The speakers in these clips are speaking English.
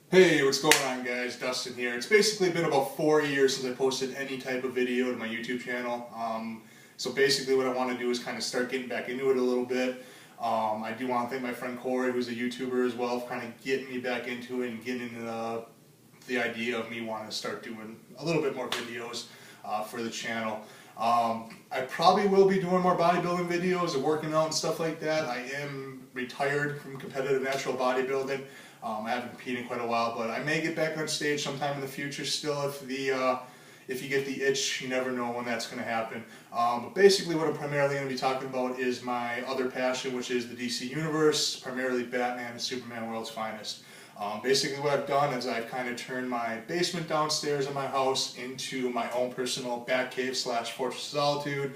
Hey, what's going on, guys? Dustin here. It's basically been about 4 years since I posted any type of video to my YouTube channel. So basically what I want to do is kind of start getting back into it a little bit. I do want to thank my friend Corey, who's a YouTuber as well, for kind of getting me back into it and getting into the idea of me wanting to start doing a little bit more videos for the channel. I probably will be doing more bodybuilding videos and working out and stuff like that. I am retired from competitive natural bodybuilding. I haven't competed in quite a while, but I may get back on stage sometime in the future still if you get the itch. You never know when that's going to happen. But basically what I'm primarily going to be talking about is my other passion, which is the DC Universe, primarily Batman and Superman World's Finest. Basically what I've done is I've kind of turned my basement downstairs in my house into my own personal Batcave / Fortress of Solitude.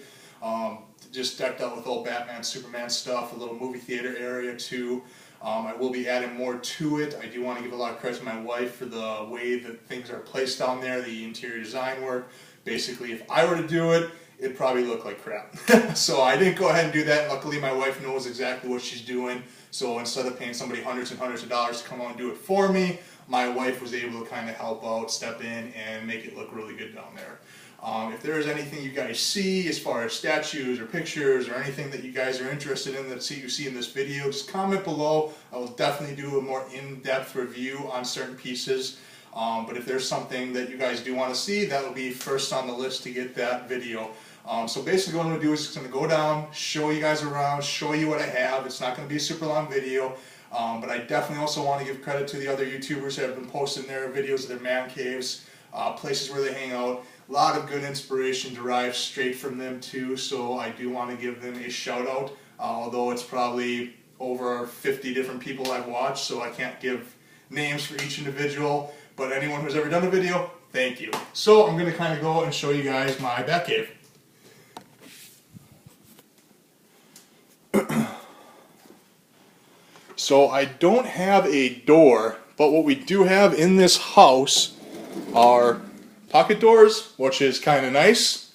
Just decked out with old Batman, Superman stuff, a little movie theater area too. I will be adding more to it. I do want to give a lot of credit to my wife for the way that things are placed down there, the interior design work. Basically, if I were to do it, it'd probably look like crap. So I didn't go ahead and do that. Luckily, my wife knows exactly what she's doing. So instead of paying somebody hundreds and hundreds of dollars to come out and do it for me, my wife was able to kind of help out, step in, and make it look really good down there. If there is anything you guys see as far as statues or pictures or anything that you guys are interested in that you see in this video, just comment below. I will definitely do a more in-depth review on certain pieces. But if there's something that you guys do want to see, that will be first on the list to get that video. So basically what I'm going to do is just going to go down, show you guys around, show you what I have. It's not going to be a super long video. But I definitely also want to give credit to the other YouTubers that have been posting their videos of their man caves, places where they hang out. A lot of good inspiration derives straight from them too, so I do want to give them a shout out, although it's probably over 50 different people I've watched, so I can't give names for each individual, but anyone who's ever done a video, thank you. So I'm going to kind of go and show you guys my Batcave. So I don't have a door, but what we do have in this house are pocket doors, which is kind of nice.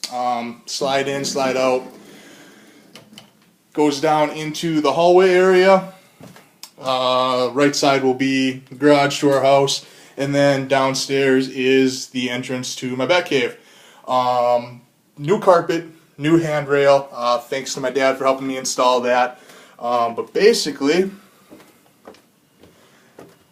Slide in, slide out. Goes down into the hallway area. Right side will be the garage to our house, and then downstairs is the entrance to my Batcave. New carpet, new handrail. Thanks to my dad for helping me install that. But basically,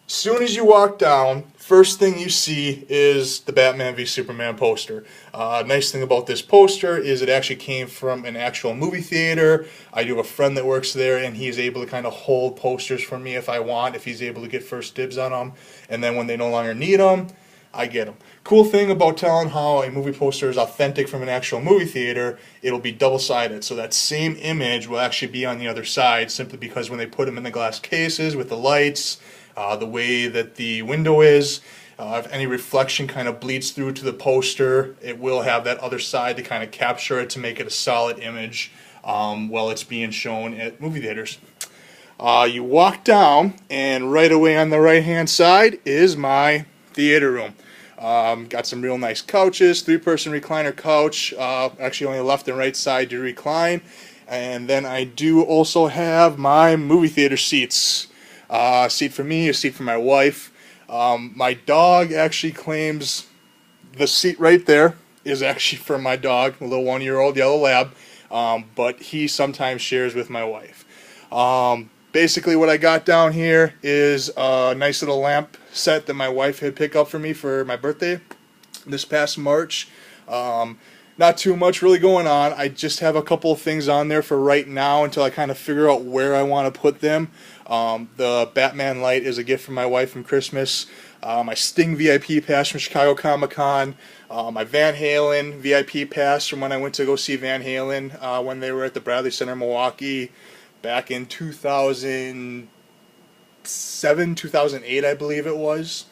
as soon as you walk down, first thing you see is the Batman v Superman poster. Nice thing about this poster is it actually came from an actual movie theater. I do have a friend that works there, and he's able to kind of hold posters for me if I want, if he's able to get first dibs on them. And then when they no longer need them, I get them. Cool thing about telling how a movie poster is authentic from an actual movie theater, it'll be double-sided. So that same image will actually be on the other side, simply because when they put them in the glass cases with the lights, the way that the window is, if any reflection kind of bleeds through to the poster, it will have that other side to kind of capture it to make it a solid image while it's being shown at movie theaters. You walk down, and right away on the right hand side is my theater room. Got some real nice couches, 3-person recliner couch, actually only left and right side to recline, and then I do also have my movie theater seats. A seat for me, a seat for my wife. My dog actually claims the seat right there is actually for my dog, a little 1-year-old yellow lab, but he sometimes shares with my wife. Basically what I got down here is a nice little lamp set that my wife had picked up for me for my birthday this past March. Not too much really going on. I just have a couple of things on there for right now until I kind of figure out where I want to put them. The Batman light is a gift from my wife from Christmas. My Sting VIP pass from Chicago Comic-Con. My Van Halen VIP pass from when I went to go see Van Halen when they were at the Bradley Center in Milwaukee back in 2007, 2008, I believe it was.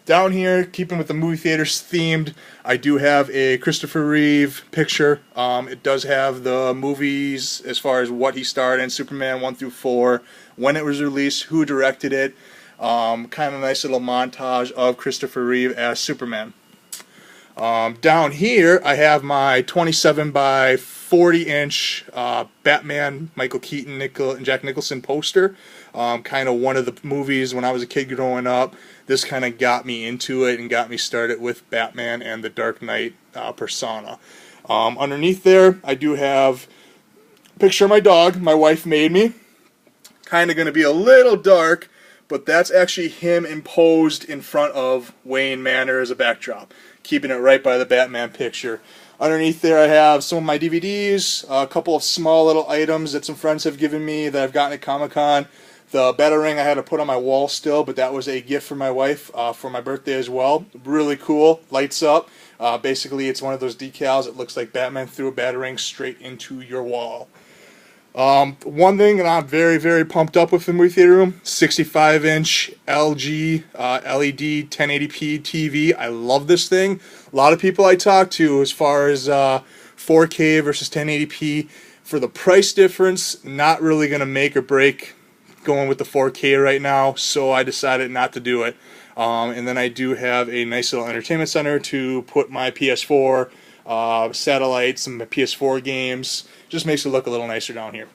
Down here, keeping with the movie theaters themed, I do have a Christopher Reeve picture. It does have the movies as far as what he starred in, Superman 1 through 4, when it was released, who directed it. Kind of a nice little montage of Christopher Reeve as Superman. Down here, I have my 27 by 40 inch Batman, Michael Keaton, and Jack Nicholson poster. kind of one of the movies when I was a kid growing up. This kind of got me into it and got me started with Batman and the Dark Knight persona. Underneath there, I do have a picture of my dog my wife made me. Kind of going to be a little dark, but that's actually him imposed in front of Wayne Manor as a backdrop, keeping it right by the Batman picture. Underneath there I have some of my DVDs, a couple of small little items that some friends have given me that I've gotten at Comic-Con. The Batarang I had to put on my wall still, but that was a gift from my wife for my birthday as well. Really cool, lights up. Basically it's one of those decals that looks like Batman threw a Batarang straight into your wall. One thing that I'm very, very pumped up with in the movie theater room, 65-inch LG LED 1080p TV. I love this thing. A lot of people I talk to as far as 4K versus 1080p, for the price difference, not really going to make or break going with the 4K right now, so I decided not to do it. And then I do have a nice little entertainment center to put my PS4, satellites, and my PS4 games. Just makes it look a little nicer down here.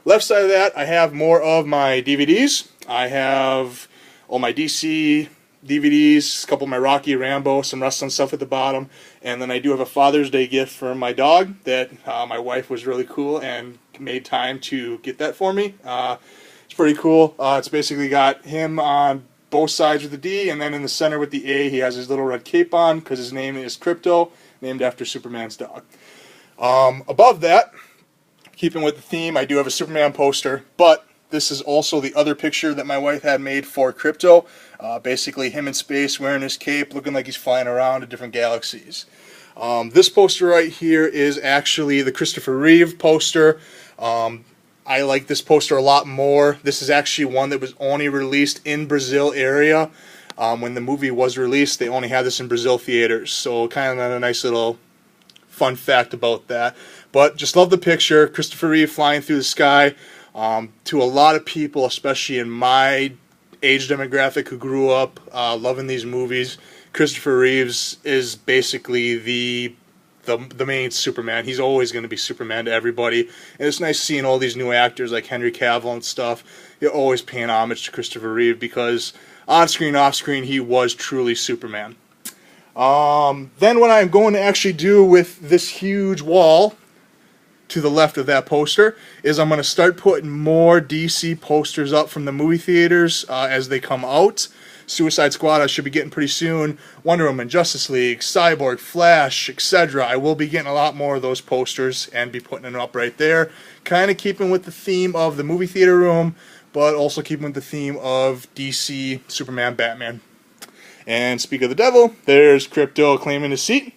Left side of that, I have more of my DVDs. I have all my DC DVDs, a couple of my Rocky, Rambo, some wrestling stuff at the bottom, and then I do have a Father's Day gift for my dog that my wife was really cool and made time to get that for me. It's pretty cool. It's basically got him on both sides with the D, and then in the center with the A, he has his little red cape on because his name is Krypto, named after Superman's dog. Above that, keeping with the theme, I do have a Superman poster, but this is also the other picture that my wife had made for Krypto. Basically him in space wearing his cape, looking like he's flying around to different galaxies. This poster right here is actually the Christopher Reeve poster. I like this poster a lot more. This is actually one that was only released in Brazil area. When the movie was released, they only had this in Brazil theaters, so kind of a nice little fun fact about that. But just love the picture. Christopher Reeve flying through the sky. To a lot of people, especially in my age demographic who grew up loving these movies, Christopher Reeves is basically the main Superman. He's always going to be Superman to everybody. And it's nice seeing all these new actors like Henry Cavill and stuff. You're always paying homage to Christopher Reeve because on screen, off screen, he was truly Superman. Then what I'm going to actually do with this huge wall to the left of that poster is I'm going to start putting more DC posters up from the movie theaters as they come out. Suicide Squad I should be getting pretty soon. Wonder Woman, Justice League, Cyborg, Flash, etc. I will be getting a lot more of those posters and be putting them up right there. Kind of keeping with the theme of the movie theater room, but also keeping with the theme of DC, Superman, Batman. And speak of the devil, there's Krypto claiming his seat.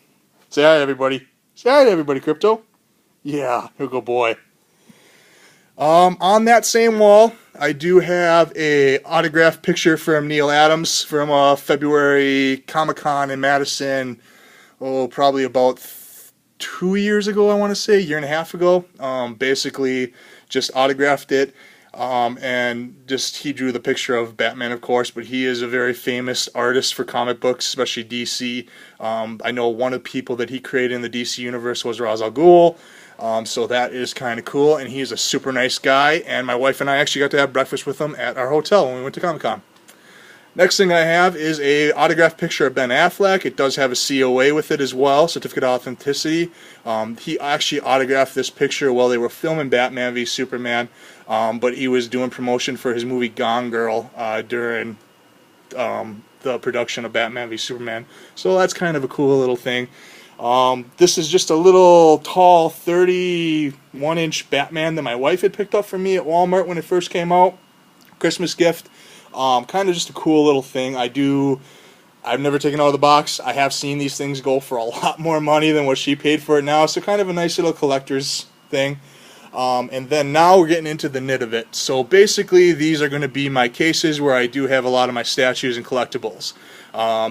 Say hi, everybody. Say hi to everybody, Krypto. Yeah, here we go, boy. On that same wall, I do have a autographed picture from Neil Adams from February Comic-Con in Madison. Oh, probably about 2 years ago, I want to say, a year and a half ago. Basically, just autographed it. And just he drew the picture of Batman, of course, but he is a very famous artist for comic books, especially DC. I know one of the people that he created in the DC universe was Ra's al Ghul, so that is kind of cool, and he's a super nice guy, and my wife and I actually got to have breakfast with him at our hotel when we went to Comic-Con. Next thing I have is a autographed picture of Ben Affleck. It does have a COA with it as well, Certificate of Authenticity. He actually autographed this picture while they were filming Batman v Superman, but he was doing promotion for his movie Gone Girl during the production of Batman v Superman. So that's kind of a cool little thing. This is just a little tall 31-inch Batman that my wife had picked up for me at Walmart when it first came out. Christmas gift. Kind of just a cool little thing. I've never taken it out of the box. I have seen these things go for a lot more money than what she paid for it now, so kind of a nice little collector's thing. And then now we're getting into the nit of it. So basically these are going to be my cases where I do have a lot of my statues and collectibles.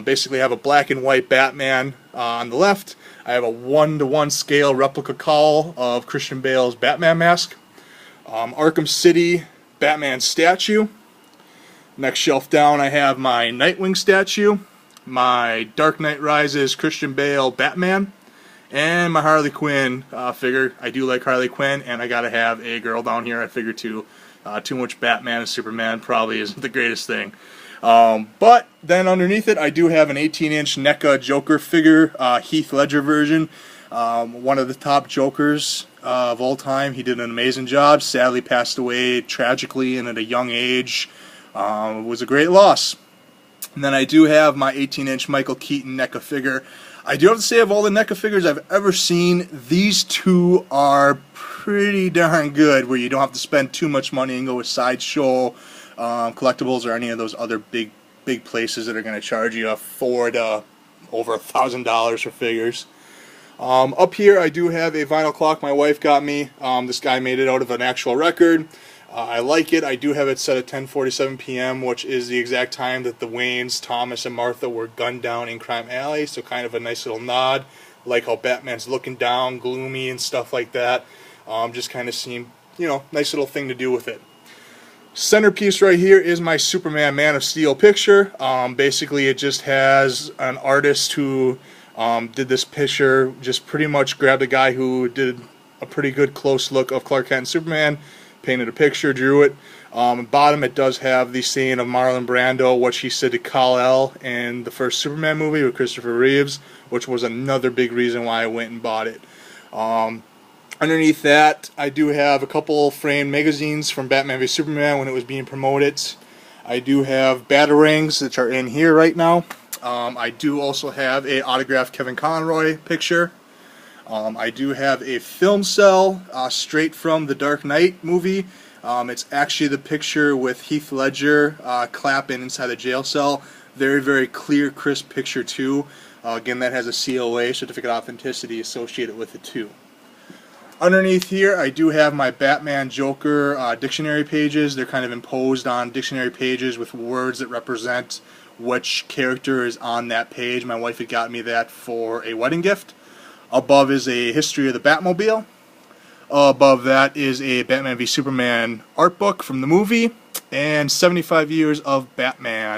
Basically I have a black and white Batman on the left. I have a 1-to-1 scale replica cowl of Christian Bale's Batman mask. Arkham City Batman statue. Next shelf down I have my Nightwing statue, my Dark Knight Rises Christian Bale Batman, and my Harley Quinn figure. I do like Harley Quinn, and I gotta have a girl down here I figure too. Too much Batman and Superman probably isn't the greatest thing. But then underneath it, I do have an 18-inch NECA Joker figure, Heath Ledger version. One of the top Jokers of all time. He did an amazing job. Sadly passed away tragically and at a young age. It was a great loss. And then I do have my 18-inch Michael Keaton NECA figure. I do have to say, of all the NECA figures I've ever seen, these two are pretty darn good, where you don't have to spend too much money and go with Sideshow collectibles or any of those other big places that are going to charge you $400 to over $1,000 for figures. Up here I do have a vinyl clock my wife got me. This guy made it out of an actual record. I like it. I do have it set at 10:47 p.m., which is the exact time that the Waynes, Thomas, and Martha were gunned down in Crime Alley, so kind of a nice little nod. Like how Batman's looking down, gloomy and stuff like that. Just kind of seemed, you know, nice little thing to do with it. Centerpiece right here is my Superman Man of Steel picture. Basically it just has an artist who did this picture, just pretty much grabbed a guy who did a pretty good close look of Clark Kent and Superman, painted a picture, drew it. Bottom it does have the saying of Marlon Brando, what she said to Kal-El in the first Superman movie with Christopher Reeves, which was another big reason why I went and bought it. Underneath that, I do have a couple framed magazines from Batman v Superman when it was being promoted. I do have Batarangs, which are in here right now. I do also have a autographed Kevin Conroy picture. I do have a film cell straight from the Dark Knight movie. It's actually the picture with Heath Ledger clapping inside the jail cell. Very, very clear, crisp picture too. Again, that has a COA, Certificate of Authenticity, associated with it too. Underneath here, I do have my Batman Joker dictionary pages. They're kind of imposed on dictionary pages with words that represent which character is on that page. My wife had got me that for a wedding gift. Above is a history of the Batmobile. Above that is a Batman v Superman art book from the movie. And 75 years of Batman.